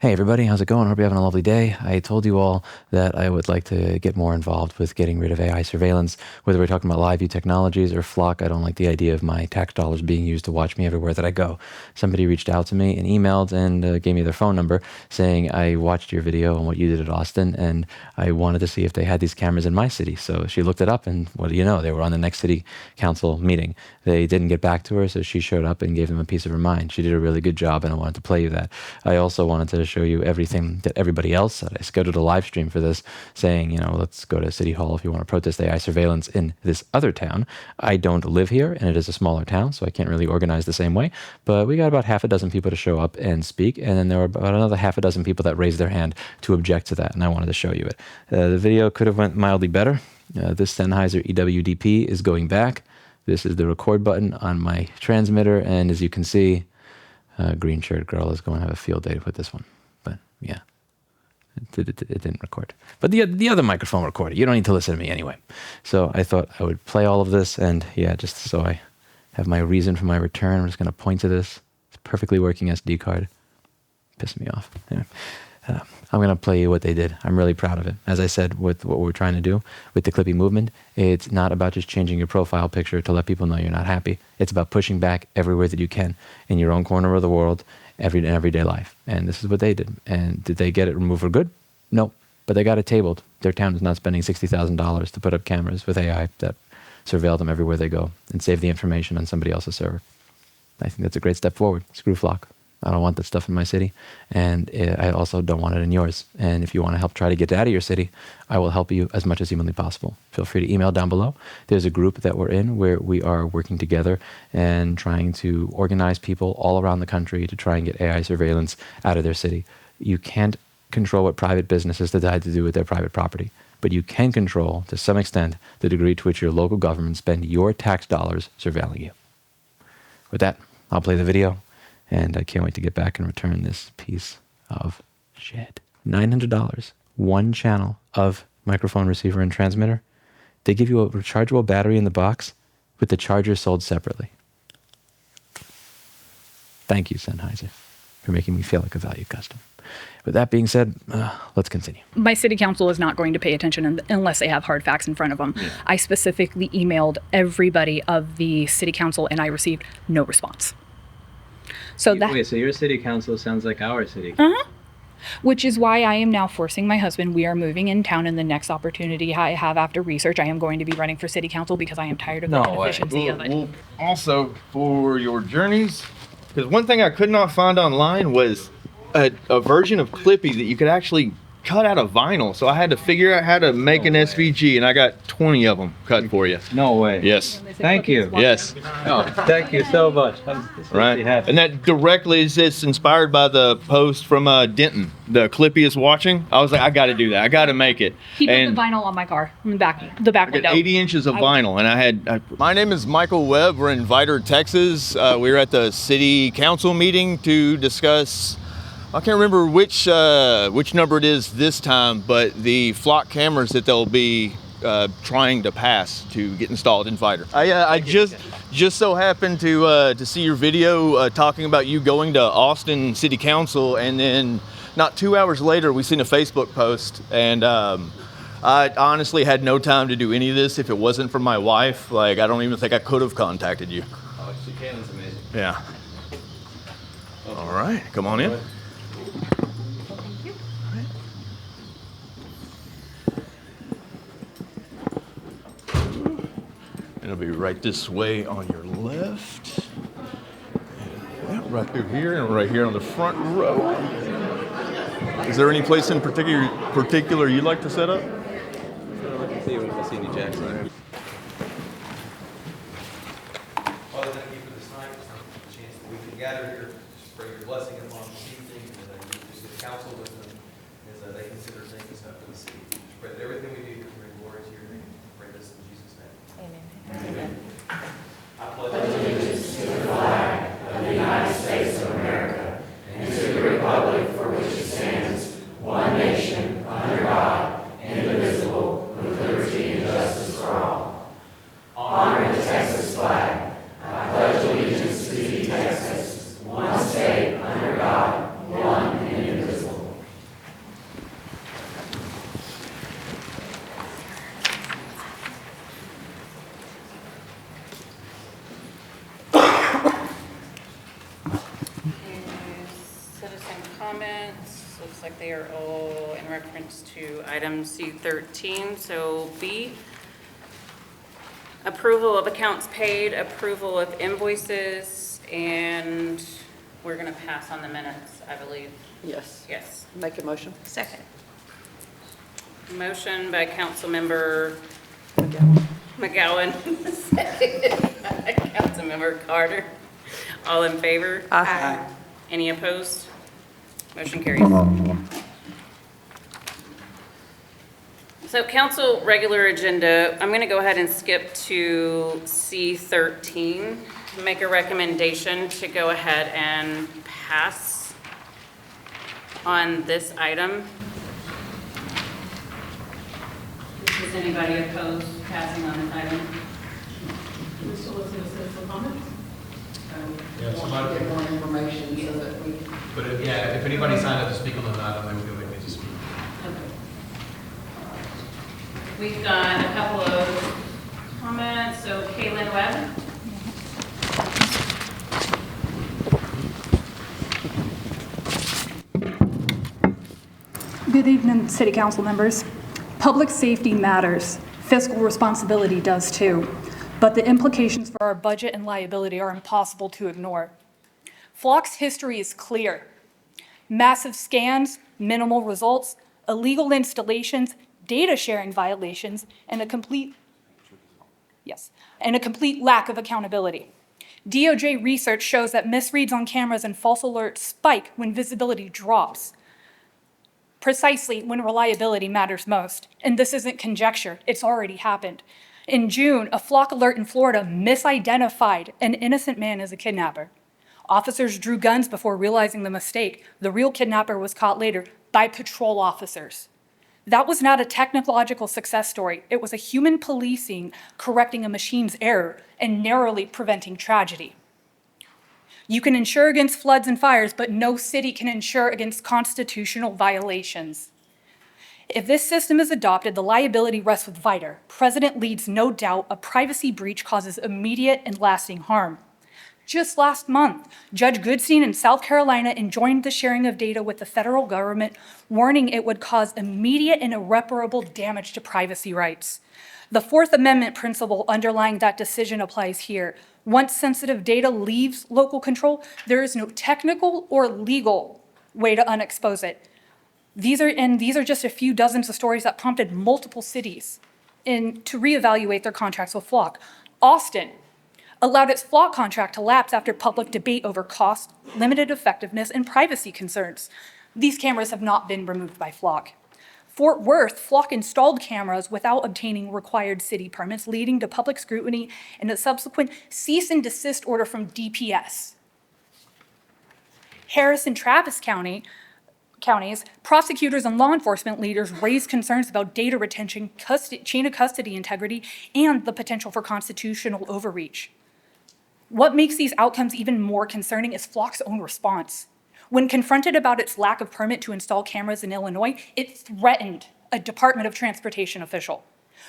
Hey everybody, how's it going? Hope you're having a lovely day. I told you all that I would like to get more involved with getting rid of AI surveillance, whether we're talking about live view technologies or Flock. I don't like the idea of my tax dollars being used to watch me everywhere that I go. Somebody reached out to me and emailed and gave me their phone number saying, I watched your video on what you did at Austin and I wanted to see if they had these cameras in my city. So she looked it up and what do you know? They were on the next city council meeting. They didn't get back to her, so she showed up and gave them a piece of her mind. She did a really good job and I wanted to play you that. I also wanted to show you everything that everybody else said. I scheduled a live stream for this saying, let's go to City Hall if you want to protest AI surveillance in this other town. I don't live here and it is a smaller town, so I can't really organize the same way. But we got about half a dozen people to show up and speak. And then there were about another half a dozen people that raised their hand to object to that. And I wanted to show you it. The video could have went mildly better. This Sennheiser EWDP is going back. This is the record button on my transmitter. And as you can see, green shirt girl is going to have a field day with this one. But yeah, it didn't record. But the other microphone recorded. You don't need to listen to me anyway. So I thought I would play all of this. And yeah, just so I have my reason for my return, I'm just going to point to this. It's a perfectly working SD card. Pissed me off. Anyway. I'm going to play you what they did. I'm really proud of it. As I said, with what we're trying to do with the Clippy movement, it's not about just changing your profile picture to let people know you're not happy. It's about pushing back everywhere that you can in your own corner of the world, everyday life. And this is what they did. And did they get it removed for good? No. But they got it tabled. Their town is not spending $60,000 to put up cameras with AI that surveil them everywhere they go and save the information on somebody else's server. I think that's a great step forward. Screw Flock. I don't want that stuff in my city, and I also don't want it in yours. And if you want to help try to get it out of your city, I will help you as much as humanly possible. Feel free to email down below. There's a group that we're in where we are working together and trying to organize people all around the country to try and get AI surveillance out of their city. You can't control what private businesses decide to do with their private property, but you can control, to some extent, the degree to which your local government spend your tax dollars surveilling you. With that, I'll play the video. And I can't wait to get back and return this piece of shit. $900, one channel of microphone receiver and transmitter. They give you a rechargeable battery in the box with the charger sold separately. Thank you, Sennheiser, for making me feel like a value customer. With that being said, let's continue. My city council is not going to pay attention unless they have hard facts in front of them. Yeah. I specifically emailed everybody of the city council and I received no response. So your city council sounds like our city council. Which is why I am now forcing my husband. We are moving in town, and the next opportunity I have after research, I am going to be running for city council because I am tired of the inefficiency of it. Well, also, for your journeys, because one thing I could not find online was a version of Clippy that you could actually cut out of vinyl. So I had to figure out how to make an SVG, and I got 20 of them cut for you. No way. Yes. Thank you. Yes. Oh, thank you so much. Right. And that directly is inspired by the post from Denton. The Clippy is watching. I was like, I got to do that. I got to make it. He put the vinyl on my car, in the back window. 80 inches of vinyl, and my name is Michael Webb. We're in Vidor, Texas. We were at the city council meeting to discuss. I can't remember which number it is this time, but the Flock cameras that they'll be trying to pass to get installed in Vidor. I just so happened to see your video talking about you going to Austin City Council, and then not 2 hours later, we seen a Facebook post, and I honestly had no time to do any of this if it wasn't for my wife. Like, I don't even think I could have contacted you. Oh, she can. It's amazing. Yeah. All right, come on in. It'll be right this way on your left. And right through here and right here on the front row. Is there any place in particular you'd like to set up? I'd like to see if I see any jacks there. Father, thank you for this night. It's a chance that we can gather here, just pray your blessing upon the evening, and that you just get counsel with them as they consider things for the city. Just pray that everything we do here bring glory to your name. Pray this in Jesus' name. Amen. I pledge allegiance To the flag of the United States of America and to the republic for which it stands, one nation, under God, indivisible, with liberty and justice for all. Honoring the Texas flag, I pledge allegiance to the Texas, one state, under God, one and indivisible. comments. Looks like they are all in reference to item C13. So B, approval of accounts paid, approval of invoices, and we're going to pass on the minutes, I believe. Yes. Yes. Make a motion. Second. Motion by Councilmember McGowan, seconded by Councilmember Carter. All in favor? Aye. Any opposed? Motion carries. So council regular agenda, I'm going to go ahead and skip to C13. Make a recommendation to go ahead and pass on this item. Does anybody oppose passing on this item? We still listen to citizen comments? Yeah, Want to get more information so that we. But if anybody signed up to speak on the item, they would go ahead and just speak. We've got a couple of comments. So Kaylin Webb. Good evening, City Council members. Public safety matters. Fiscal responsibility does too. But the implications for our budget and liability are impossible to ignore. Flock's history is clear. Massive scans, minimal results, illegal installations, data sharing violations, and a complete lack of accountability. DOJ research shows that misreads on cameras and false alerts spike when visibility drops, precisely when reliability matters most. And this isn't conjecture, it's already happened. In June, a flock alert in Florida misidentified an innocent man as a kidnapper. Officers drew guns before realizing the mistake. The real kidnapper was caught later by patrol officers. That was not a technological success story. It was a human policing correcting a machine's error and narrowly preventing tragedy. You can insure against floods and fires, but no city can insure against constitutional violations. If this system is adopted, the liability rests with Vidor. President leads no doubt a privacy breach causes immediate and lasting harm. Just last month, Judge Goodstein in South Carolina enjoined the sharing of data with the federal government, warning it would cause immediate and irreparable damage to privacy rights. The Fourth Amendment principle underlying that decision applies here. Once sensitive data leaves local control, there is no technical or legal way to unexpose it. These are just a few dozens of stories that prompted multiple cities to reevaluate their contracts with Flock. Austin allowed its Flock contract to lapse after public debate over cost, limited effectiveness, and privacy concerns. These cameras have not been removed by Flock. Fort Worth, Flock installed cameras without obtaining required city permits, leading to public scrutiny and a subsequent cease and desist order from DPS. Harris and Travis counties, prosecutors and law enforcement leaders raised concerns about data retention, chain of custody integrity, and the potential for constitutional overreach. What makes these outcomes even more concerning is Flock's own response. When confronted about its lack of permit to install cameras in Illinois, it threatened a Department of Transportation official.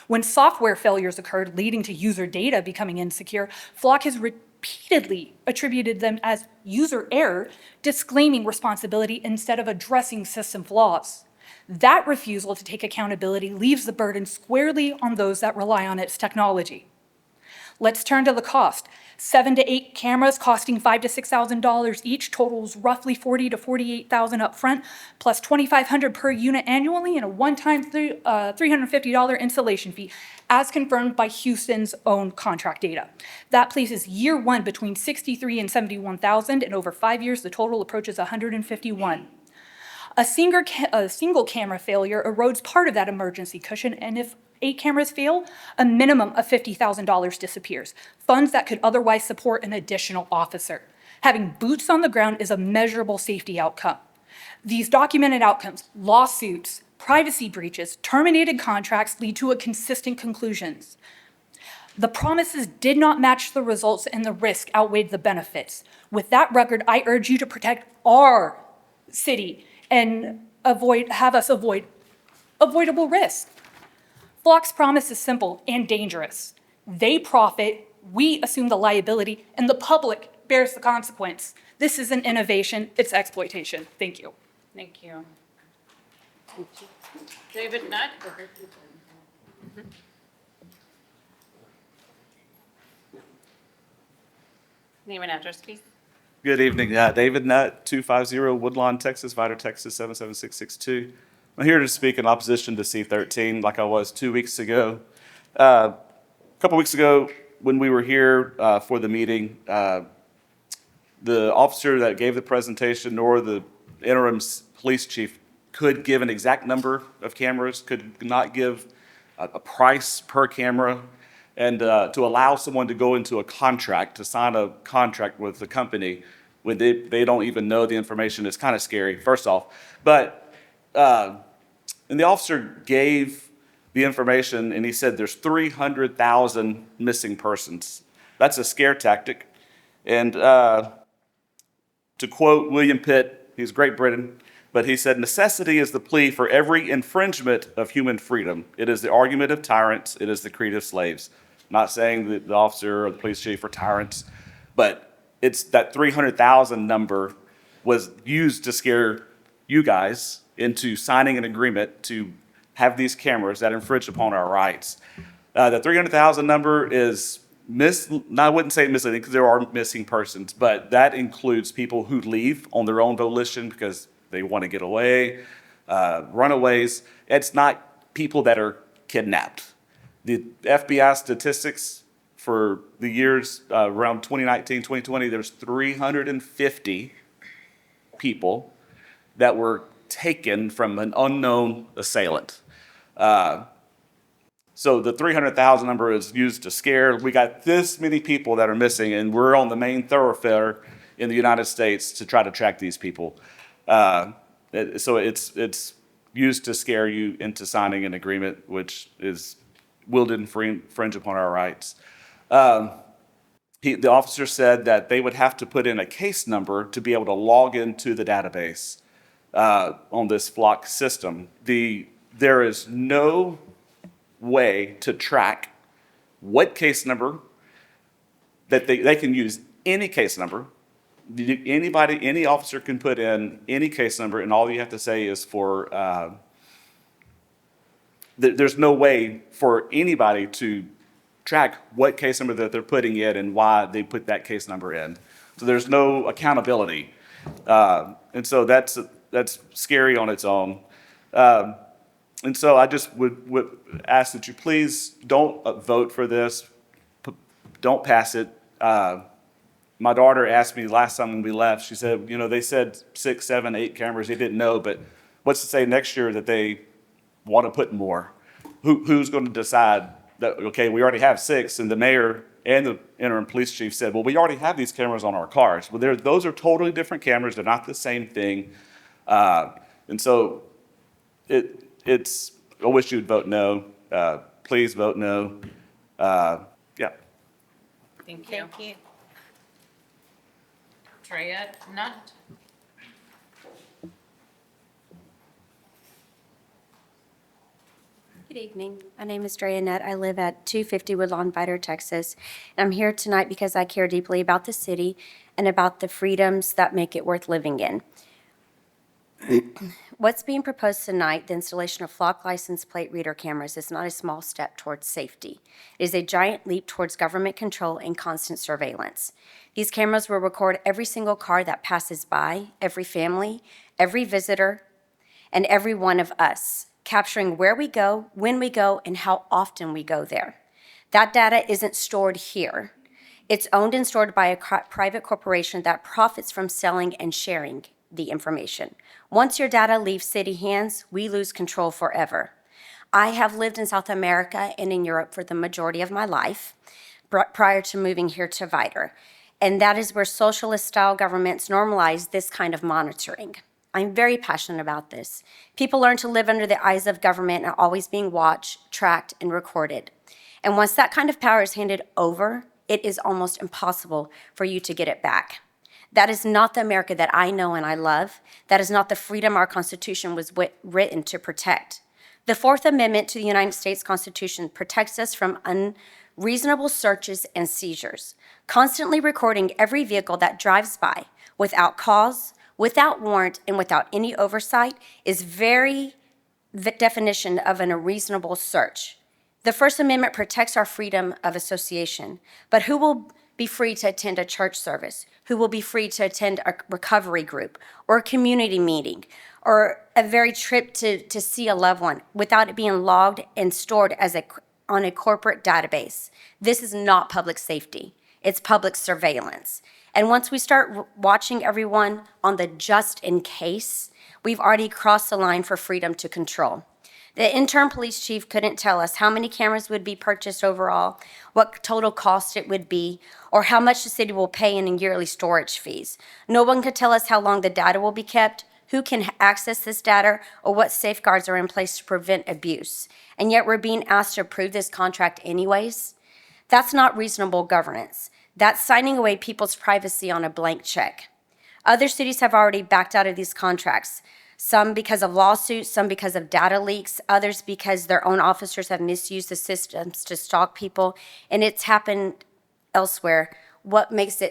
When software failures occurred, leading to user data becoming insecure, Flock has repeatedly attributed them as user error, disclaiming responsibility instead of addressing system flaws. That refusal to take accountability leaves the burden squarely on those that rely on its technology. Let's turn to the cost. 7 to 8 cameras costing $5,000 to $6,000 each totals roughly $40,000 to $48,000 up front, plus $2,500 per unit annually and a one-time $350 installation fee, as confirmed by Houston's own contract data. That places year one between $63,000 and $71,000, and over 5 years, the total approaches $151,000. A single camera failure erodes part of that emergency cushion, and if 8 cameras fail, a minimum of $50,000 disappears, funds that could otherwise support an additional officer. Having boots on the ground is a measurable safety outcome. These documented outcomes, lawsuits, privacy breaches, terminated contracts lead to a consistent conclusions. The promises did not match the results and the risk outweighed the benefits. With that record, I urge you to protect our city and have us avoid avoidable risk. Flock's promise is simple and dangerous. They profit, we assume the liability, and the public bears the consequence. This isn't innovation, it's exploitation. Thank you. Thank you. David Nutt? Name and address, please. Good evening. David Nutt, 250 Woodlawn, Texas, Vidor, Texas, 77662. I'm here to speak in opposition to C13 like I was 2 weeks ago. A couple weeks ago, when we were here for the meeting, the officer that gave the presentation nor the interim police chief could give an exact number of cameras, could not give a price per camera, and to allow someone to go into a contract, to sign a contract with the company when they don't even know the information is kind of scary, first off. But, and the officer gave the information and he said there's 300,000 missing persons. That's a scare tactic. And to quote William Pitt, he's Great Britain, but he said, necessity is the plea for every infringement of human freedom. It is the argument of tyrants. It is the creed of slaves. Not saying that the officer or the police chief are tyrants, but it's that 300,000 number was used to scare you guys into signing an agreement to have these cameras that infringe upon our rights. The 300,000 number is I wouldn't say misleading because there are missing persons, but that includes people who leave on their own volition because they want to get away, runaways. It's not people that are kidnapped. The FBI statistics for the years around 2019, 2020, there's 350 people that were taken from an unknown assailant. So the 300,000 number is used to scare. We got this many people that are missing, and we're on the main thoroughfare in the United States to try to track these people. So it's used to scare you into signing an agreement, which will infringe upon our rights. The officer said that they would have to put in a case number to be able to log into the database on this Flock system. There is no way to track what case number that they can use any case number. Any officer can put in any case number, and all you have to say is for. There's no way for anybody to track what case number that they're putting in and why they put that case number in. So there's no accountability, and so that's scary on its own. And so I just would ask that you please don't vote for this. Don't pass it. My daughter asked me last time when we left, she said, they said 6, 7, 8 cameras. They didn't know, but what's to say next year that they want to put more? Who's going to decide that, okay, we already have 6, and the mayor and the interim police chief said, well, we already have these cameras on our cars. Well, those are totally different cameras. They're not the same thing. And so I wish you'd vote no. Please vote no. Yeah. Thank you. Drea Nutt? Good evening. My name is Drea Nutt. I live at 250 Woodlawn, Vidor, Texas. And I'm here tonight because I care deeply about the city and about the freedoms that make it worth living in. What's being proposed tonight, the installation of Flock license plate reader cameras, is not a small step towards safety. It is a giant leap towards government control and constant surveillance. These cameras will record every single car that passes by, every family, every visitor, and every one of us, capturing where we go, when we go, and how often we go there. That data isn't stored here. It's owned and stored by a private corporation that profits from selling and sharing the information. Once your data leaves city hands, we lose control forever. I have lived in South America and in Europe for the majority of my life prior to moving here to Vidor, and that is where socialist-style governments normalize this kind of monitoring. I'm very passionate about this. People learn to live under the eyes of government and always being watched, tracked, and recorded. And once that kind of power is handed over, it is almost impossible for you to get it back. That is not the America that I know and I love. That is not the freedom our Constitution was written to protect. The Fourth Amendment to the United States Constitution protects us from unreasonable searches and seizures, constantly recording every vehicle that drives by without cause, without warrant and without any oversight is the definition of an unreasonable search. The First Amendment protects our freedom of association, but who will be free to attend a church service? Who will be free to attend a recovery group or a community meeting or a very trip to see a loved one without it being logged and stored on a corporate database? This is not public safety. It's public surveillance. And once we start watching everyone on the just in case, we've already crossed the line for freedom to control. The interim police chief couldn't tell us how many cameras would be purchased overall, what total cost it would be, or how much the city will pay in yearly storage fees. No one could tell us how long the data will be kept, who can access this data, or what safeguards are in place to prevent abuse. And yet we're being asked to approve this contract anyways. That's not reasonable governance. That's signing away people's privacy on a blank check. Other cities have already backed out of these contracts, some because of lawsuits, some because of data leaks, others because their own officers have misused the systems to stalk people, and it's happened elsewhere. What makes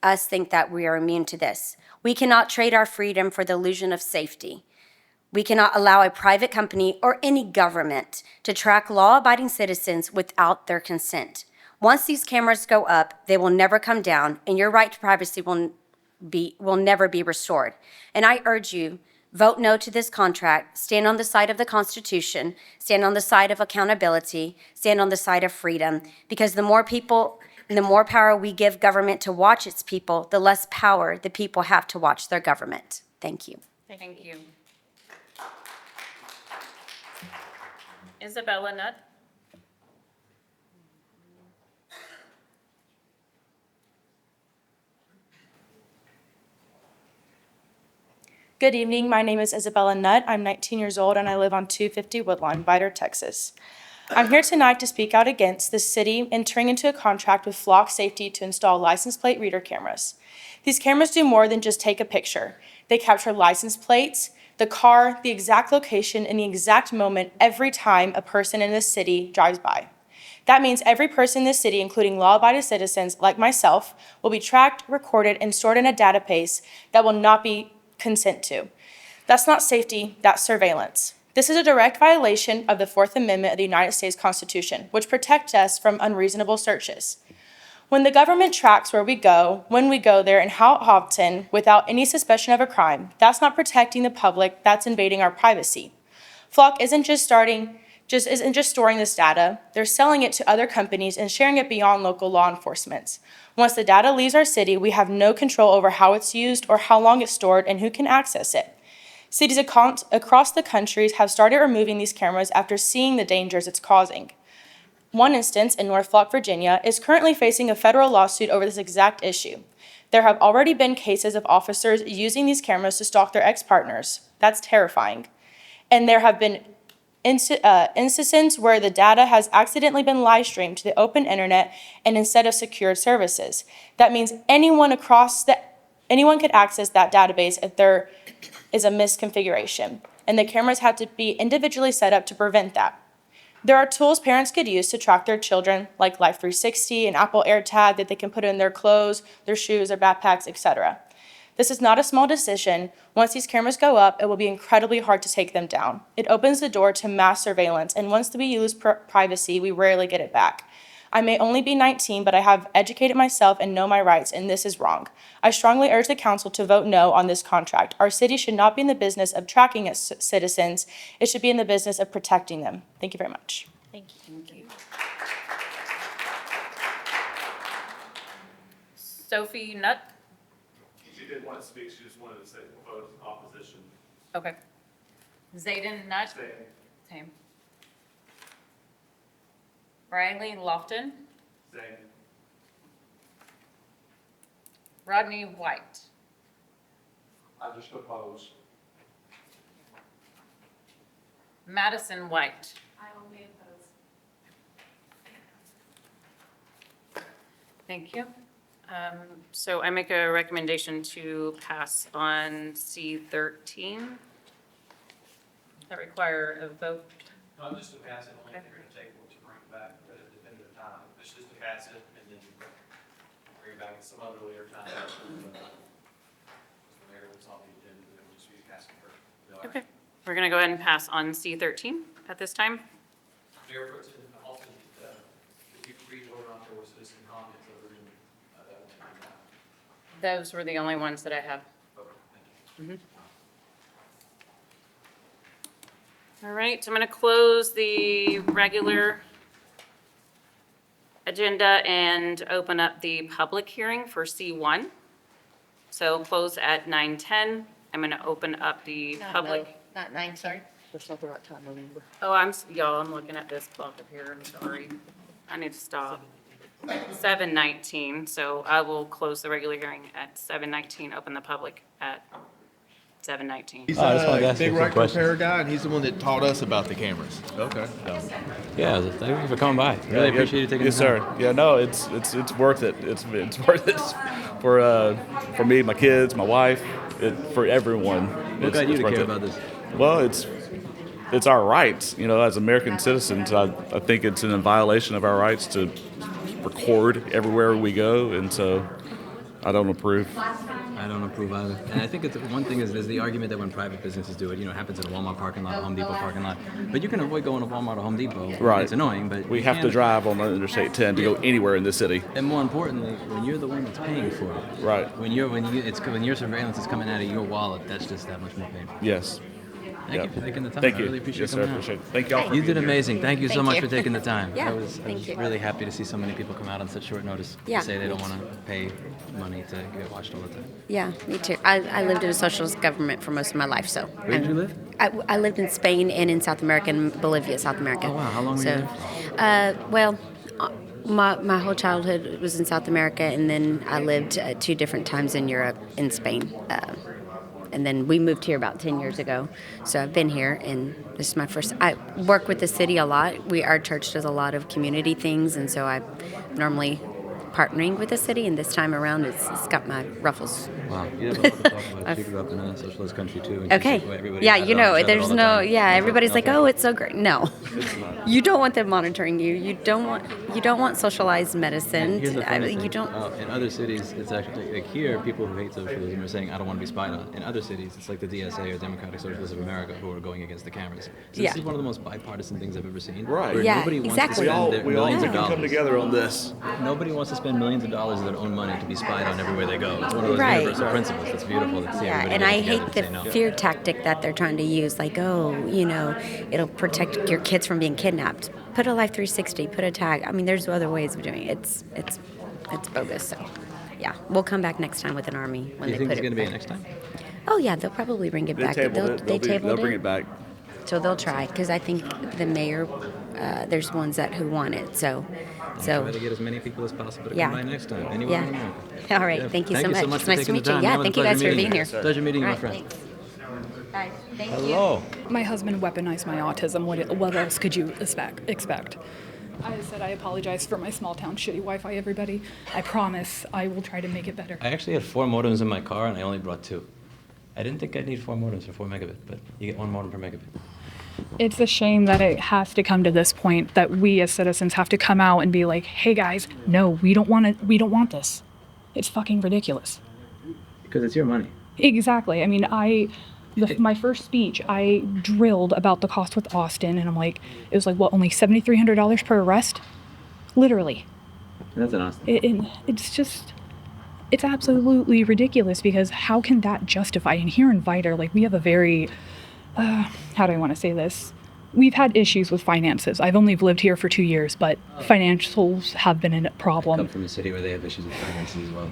us think that we are immune to this? We cannot trade our freedom for the illusion of safety. We cannot allow a private company or any government to track law-abiding citizens without their consent. Once these cameras go up, they will never come down, and your right to privacy will never be restored. And I urge you, vote no to this contract, stand on the side of the Constitution, stand on the side of accountability, stand on the side of freedom, because the more people and the more power we give government to watch its people, the less power the people have to watch their government. Thank you. Thank you. Isabella Nutt. Good evening. My name is Isabella Nutt. I'm 19 years old and I live on 250 Woodlawn, Vidor, Texas. I'm here tonight to speak out against the city entering into a contract with Flock Safety to install license plate reader cameras. These cameras do more than just take a picture. They capture license plates, the car, the exact location, and the exact moment every time a person in this city drives by. That means every person in this city, including law-abiding citizens like myself, will be tracked, recorded, and stored in a database that will not be consent to. That's not safety, that's surveillance. This is a direct violation of the Fourth Amendment of the United States Constitution, which protects us from unreasonable searches. When the government tracks where we go, when we go there, and how often, without any suspicion of a crime, that's not protecting the public, that's invading our privacy. Flock isn't just storing this data, they're selling it to other companies and sharing it beyond local law enforcement. Once the data leaves our city, we have no control over how it's used or how long it's stored and who can access it. Cities across the country have started removing these cameras after seeing the dangers it's causing. One instance in North Flock, Virginia, is currently facing a federal lawsuit over this exact issue. There have already been cases of officers using these cameras to stalk their ex-partners. That's terrifying. And there have been instances where the data has accidentally been live streamed to the open internet and instead of secured services. That means anyone could access that database if there is a misconfiguration, and the cameras have to be individually set up to prevent that. There are tools parents could use to track their children, like Life360 and Apple AirTag that they can put in their clothes, their shoes, their backpacks, etc. This is not a small decision. Once these cameras go up, it will be incredibly hard to take them down. It opens the door to mass surveillance, and once we lose privacy, we rarely get it back. I may only be 19, but I have educated myself and know my rights, and this is wrong. I strongly urge the council to vote no on this contract. Our city should not be in the business of tracking its citizens. It should be in the business of protecting them. Thank you very much. Thank you. Sophie Nutt. She didn't want to speak, she just wanted to say vote in opposition. Okay. Zayden Nutt. Same. Riley Lofton. Same. Rodney White. I just oppose. Madison White. I only oppose. Thank you. So I make a recommendation to pass on C13. That require a vote. No, I'm just to pass it, only if you're gonna take what to bring it back at a definitive time. It's just to pass it and then bring it back at some other later time. The mayor would it's on the agenda, then we'll just be asking her. No Okay. We're going to go ahead and pass on C13 at this time. Mayor Pro Tem Alton, if you could read whether or not there were citizen comments other than that one time now. Those were the only ones that I have. Okay, thank you. All right, so I'm going to close the regular agenda and open up the public hearing for C1. So close at 9:10. I'm going to open up the public. Not 9, sorry. Oh, y'all, I'm looking at this clock up here. I'm sorry. I need to stop. 7:19, so I will close the regular hearing at 7:19, open the public at 7:19. He's I just wanted to a ask you big some right questions. repair guy, and he's the one that taught us about the cameras. Okay. Yeah, thank you for coming by. Really appreciate you taking Yes, the time. sir. Yeah, no, it's worth it. It's worth it for me, my kids, my wife, for everyone. What got you to worth care it. about this? Well, it's our rights, as American citizens. I think it's in violation of our rights to record everywhere we go, and so I don't approve. I don't approve either. And I think one thing is there's the argument that when private businesses do it, it happens at a Walmart parking lot, a Home Depot parking lot. But you can avoid going to Walmart or Home Depot. Right. It's annoying, but We you have to can- drive on Interstate 10 to go anywhere in the city. And more importantly, when you're the one that's paying for it. Right. When your surveillance is coming out of your wallet, that's just that much more painful. Yes. Thank you for taking the time. Thank I you. really appreciate Yes, sir. coming out. Appreciate it. Thank y'all for You being did here. amazing. Thank you so Thank much you. for taking the time. Yeah, I was thank you. really happy to see so many people come out on such short notice. Yeah, Say they me don't too. want to pay money to get watched all the time. Yeah, me too. I lived in a socialist government for most of my life, so. Where did you live? I lived in Spain and in South America, in Bolivia, South America. Oh, wow. How long were you there? My whole childhood was in South America, and then I lived 2 different times in Europe, in Spain. And then we moved here about 10 years ago. So I've been here, and this is my first. I work with the city a lot. Our church does a lot of community things, and so I'm normally partnering with the city, and this time around it's got my ruffles. Wow. You have a lot to talk about. You grew up in a socialist country, too. and Okay. you said, well, everybody Yeah, has it on each other all there's the no, time. everybody's like, Okay. oh, it's so great. No, you don't want them monitoring you. You don't want socialized medicine. Here's the funny You thing. don't. In other cities, it's actually like here, people who hate socialism are saying, "I don't want to be spied on." In other cities, it's like the DSA or Democratic Socialists of America who are going against the cameras. So Yeah. this is one of the most bipartisan things I've ever seen. Right. Where Yeah, nobody wants exactly. to spend We all millions of can come dollars. together on this. Nobody wants to spend millions of dollars of their own money to be spied on everywhere they go. It's one of those Right. universal principles. It's beautiful to see Yeah, everybody and get I together hate and the say no. fear tactic that they're trying to use, like, oh, it'll protect your kids from being kidnapped. Put a Life 360, put a tag. I mean, there's other ways of doing it. It's bogus. So, yeah, we'll come back next time with an army when Do you they think put it's it going to be back. next time? Oh yeah, they'll probably bring it They back. tabled it. They They'll tabled bring it back. So they'll try, because I think the mayor, there's ones who want it. So Try to get as many people as possible to Yeah. come by next time. Anywhere in yeah. America. All right, Yeah. thank you so much. It's for nice to taking meet the you. time. Yeah, It was a thank you guys for pleasure being meeting here. you. Pleasure meeting you, All my friend. thanks. Bye. Thank you. Hello. My husband weaponized my autism. What else could you expect? I said I apologize for my small town shitty Wi-Fi, everybody. I promise I will try to make it better. I actually had 4 modems in my car, and I only brought 2. I didn't think I'd need 4 modems for 4 megabit, but you get 1 modem per megabit. It's a shame that it has to come to this point that we as citizens have to come out and be like, "Hey guys, no, we don't want this. It's fucking ridiculous." Because it's your money. Exactly. I mean, my first speech, I drilled about the cost with Austin, and I'm like, it was like, what, only $7,300 per arrest? Literally. That's an Austin. It's absolutely ridiculous, because how can that justify? And here in Vidor, like, we have a very, how do I want to say this? We've had issues with finances. I've only lived here for 2 years, but financials have been a I come problem. from a city where they have issues with finances as well.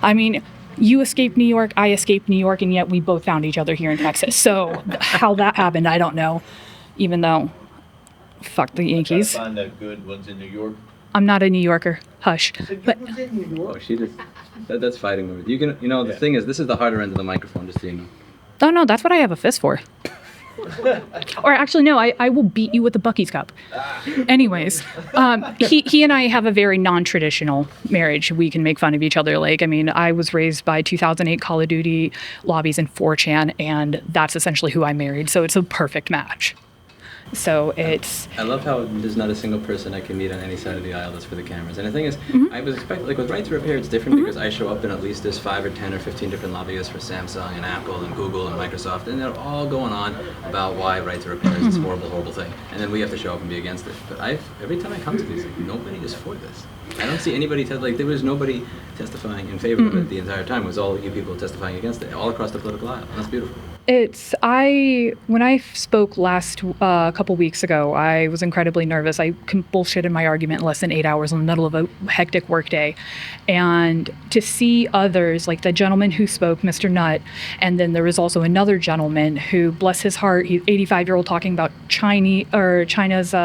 I mean, you escaped New York, I escaped New York, and yet we both found each other here in Texas. So how that happened, I don't know. Even though, fuck the Yankees. Find the good ones in New York. I'm not a New Yorker. Hush. But Oh, she just, that's fighting with you. The thing is, this is the harder end of the microphone, just so you know. oh no, that's what I have a fist for. Or actually, no, I will beat you with the Buc-ee's cup. Anyways, he and I have a very non-traditional marriage. We can make fun of each other. Like, I mean, I was raised by 2008 Call of Duty lobbies and 4chan, and that's essentially who I married. So it's a perfect match. So it's, I love how there's not a single person I can meet on any side of the aisle that's for the cameras. And the thing is, I was expecting, like with Right to Repair, it's different because I show up and at least there's 5 or 10 or 15 different lobbyists for Samsung and Apple and Google and Microsoft, and they're all going on about why Right to Repair is this horrible, horrible thing. And then we have to show up and be against it. But every time I come to these, nobody is for this. I don't see anybody, there was nobody testifying in favor of it the entire time. It was all you people testifying against it, all across the political aisle. And that's beautiful. when I spoke last couple weeks ago, I was incredibly nervous. I bullshitted my argument in less than 8 hours in the middle of a hectic workday. And to see others, like the gentleman who spoke, Mr. Nutt, and then there was also another gentleman who, bless his heart, he's 85-year-old talking about China's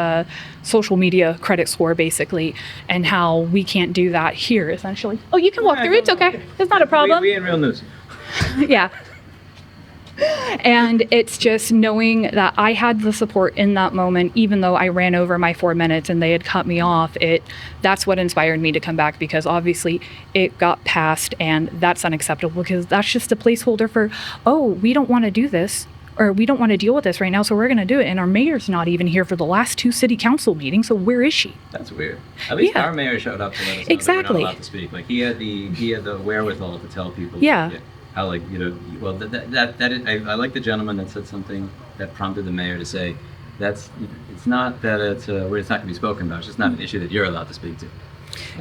social media credit score, basically, and how we can't do that here, essentially. Oh, you can walk through. It's okay. It's not a problem. We in real news. Yeah. And it's just knowing that I had the support in that moment, even though I ran over my 4 minutes and they had cut me off. That's what inspired me to come back, because obviously it got passed, and that's unacceptable, because that's just a placeholder for, oh, we don't want to do this, or we don't want to deal with this right now, so we're going to do it. And our mayor's not even here for the last 2 city council meetings, so where is she? That's weird. At least our mayor showed up to let us know Exactly. that we're not allowed to speak. Like he had the wherewithal to tell people. Yeah. How, like, you know, well, I like the gentleman that said something that prompted the mayor to say, it's not that it's where it's not going to be spoken about. It's just not an issue that you're allowed to speak to.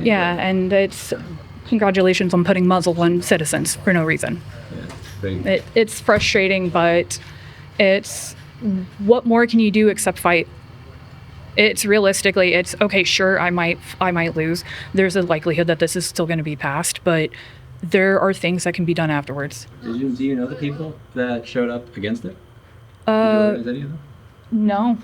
Yeah, and it's congratulations on putting muzzle on citizens for no reason. Yeah, It's frustrating, but it's, what more can you do except fight? It's realistically, it's okay, sure, I might lose. There's a likelihood that this is still going to be passed, but there are things that can be done afterwards. do you know the people that showed up against it? Is any of them? No,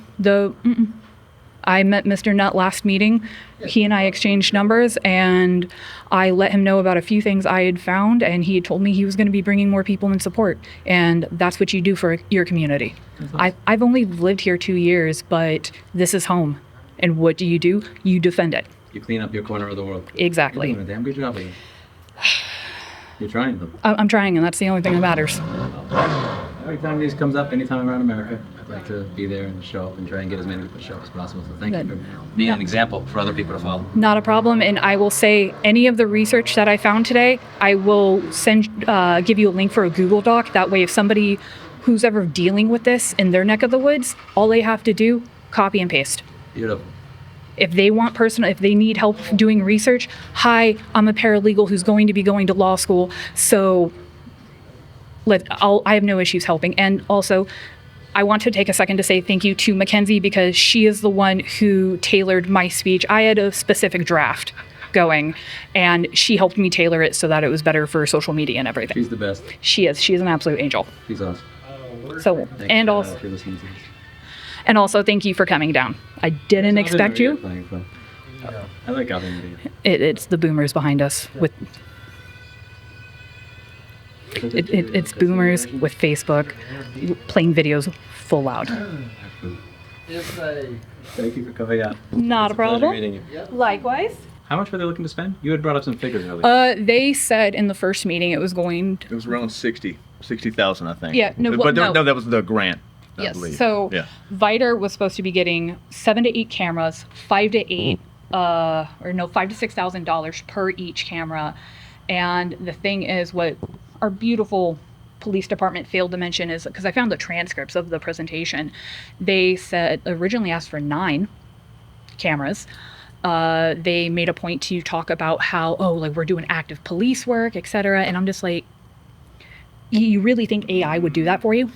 I met Mr. Nutt last meeting. He and I exchanged numbers, and I let him know about a few things I had found, and he had told me he was going to be bringing more people in support, and that's what you do for your community. Awesome. I've only lived here 2 years, but this is home, and what do? You defend it. You clean up your corner of the world. Exactly. You're doing a damn good job of it. You're trying them. I'm trying, and that's the only thing that matters. Every time this comes up, anytime I'm around America, I'd like to be there and show up and try and get as many people to show up as possible. So thank you for being an example for other people to follow. Not a problem, and I will say any of the research that I found today, I will give you a link for a Google Doc. That way, if somebody who's ever dealing with this in their neck of the woods, all they have to do, copy and paste. Beautiful. If they want if they need help doing research, hi, I'm a paralegal who's going to be going to law school, so I have no issues helping. And also, I want to take a second to say thank you to Mackenzie, because she is the one who tailored my speech. I had a specific draft going, and she helped me tailor it so that it was better for social media and everything. She's the best. She is. She's an absolute angel. She's awesome. So, and also, for listening to this. And also, thank you for coming down. I didn't expect you. I like Alvin. It's the boomers behind us with. It's boomers with Facebook playing videos full loud. Thank you for coming out. Not a problem. Pleasure meeting you. Likewise. How much were they looking to spend? You had brought up some figures earlier. They said in the first meeting it was around 60,000, I think. Yeah, no, but no. that was the grant. I Yes. believe. So yeah. Vidor was supposed to be getting 7 to 8 cameras, 5 to 8, $5,000 to $6,000 per each camera. And the thing is, what our beautiful police department failed to mention is, because I found the transcripts of the presentation, they said originally asked for 9 cameras. They made a point to talk about how, we're doing active police work, et cetera. And I'm just like, you really think AI would do that for you?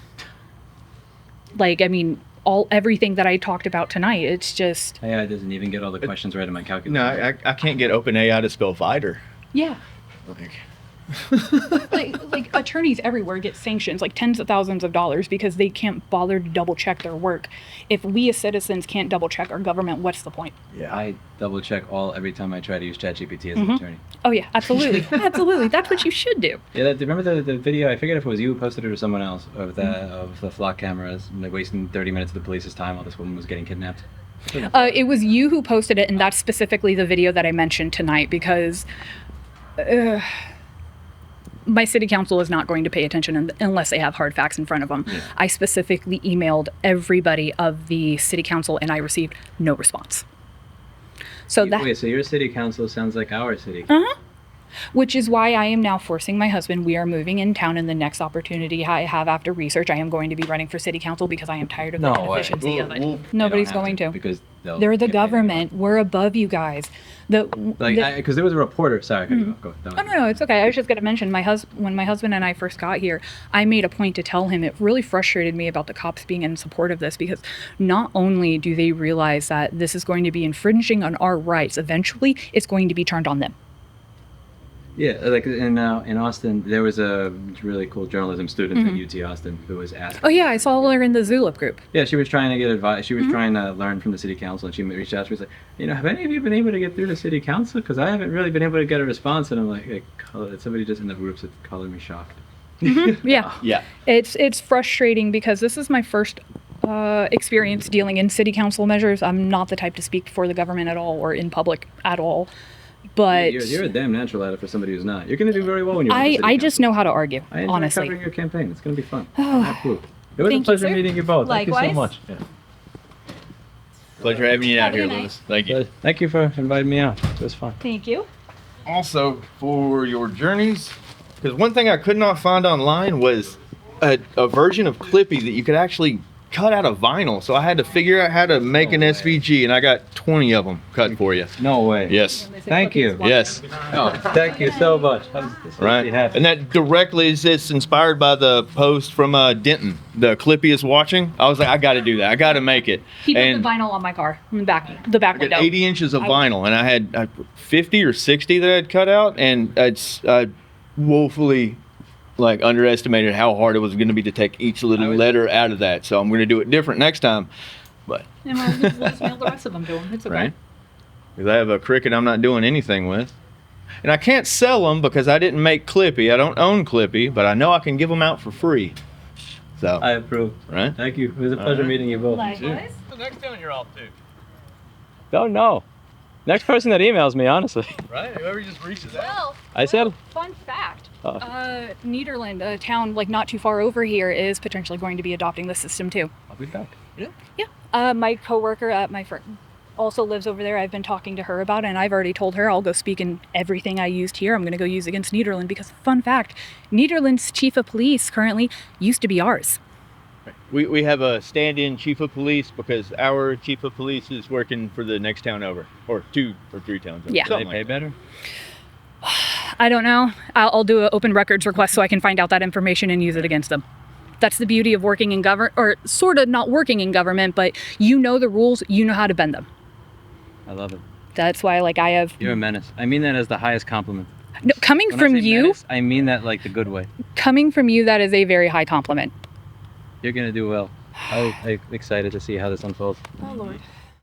Everything that I talked about tonight, it's just... AI doesn't even get all the questions right in my calculator. No, I can't get OpenAI to spell Vidor. Yeah. Like attorneys everywhere get sanctions, like tens of thousands of dollars, because they can't bother to double check their work. If we as citizens can't double check our government, what's the point? Yeah, I double check every time I try to use ChatGPT as an attorney. Oh yeah, absolutely. Absolutely. That's what you should do. Yeah, remember the video, I forget if it was you who posted it or someone else, of the flock cameras, like wasting 30 minutes of the police's time while this woman was getting kidnapped? It was you who posted it, and that's specifically the video that I mentioned tonight, because my city council is not going to pay attention unless they have hard facts in front of them. Yeah. I specifically emailed everybody of the city council and I received no response. So that, Wait, so your city council sounds like our city council? which is why I am now forcing my husband. We are moving in town, and the next opportunity I have after research, I am going to be running for city council because I am tired of the No way. inefficiency of it. They Nobody's don't have going to. because They're the government. We're above you guys. Because there was a reporter. Sorry, go. Oh, no, it's okay. I was just going to mention when my husband and I first got here, I made a point to tell him it really frustrated me about the cops being in support of this, because not only do they realize that this is going to be infringing on our rights, eventually it's going to be turned on them. Yeah, like in Austin, there was a really cool journalism student at UT Austin who was asking. Oh, yeah, I saw her in the Zulip group. Yeah, she was trying to get advice. She was trying to learn from the city council, and she reached out. She was like, have any of you been able to get through to city council? Because I haven't really been able to get a response. And I'm like somebody just in the group said, calling me shocked. Yeah. Yeah. It's frustrating because this is my first experience dealing in city council measures. I'm not the type to speak for the government at all or in public at all. But you're a damn natural at it for somebody who's not. You're going to do very well when you're on the city I just council. know how to argue, I enjoy honestly. covering your campaign. It's going to be fun. I approve. It was Thank a pleasure you, sir. meeting you both. Thank you so Likewise. much. Yeah. Pleasure having you out Have a here, good night. Lewis. Thank you. Thank you for inviting me out. It was fun. Thank you. Also, for your journeys, because one thing I could not find online was a version of Clippy that you could actually cut out of vinyl. So I had to figure out how to make an SVG, and I got 20 of them cut for you. No way. Yes. Thank you. Yes. Oh, thank you so much. Right. And that directly is just inspired by the post from Denton. The Clippy is watching. I was like, I got to do that. I got to make it. He put And the vinyl on my car, in the back I window. got 80 inches of vinyl, and I had 50 or 60 that I'd cut out, and it's woefully underestimated how hard it was going to be to take each little letter out of that. So I'm going to do it different next time. But And we'll just mail the rest of them to him. It's okay. right, because I have a Cricut I'm not doing anything with, and I can't sell them because I didn't make Clippy. I don't own Clippy, but I know I can give them out for free. So I approve. right. Thank you. It was a pleasure meeting you both. Likewise. The next town you're off to, Don't know. Next person that emails me, honestly. right? Whoever just reaches out. Well, I said. fun fact. Oh. Nederland, a town not too far over here, is potentially going to be adopting this system too. I'll be back. Yeah. My coworker at my firm also lives over there. I've been talking to her about it, and I've already told her I'll go speak in everything I used here. I'm going to go use against Nederland because, fun fact, Nederland's chief of police currently used to be ours. We have a stand-in chief of police because our chief of police is working for the next town over, or 2 or 3 towns over. Yeah. Do they Something pay like better? I don't know. I'll do an open records request so I can find out that information and use it against them. That's the beauty of working in government, or sort of not working in government, but you know the rules, you know how to bend them. I love it. That's why, I have You're a menace. I mean that as the highest compliment. no, coming When from I say you. menace, I mean that like the good way. Coming from you, that is a very high compliment. You're gonna do well. I'm excited to see how this unfolds. Oh Lord.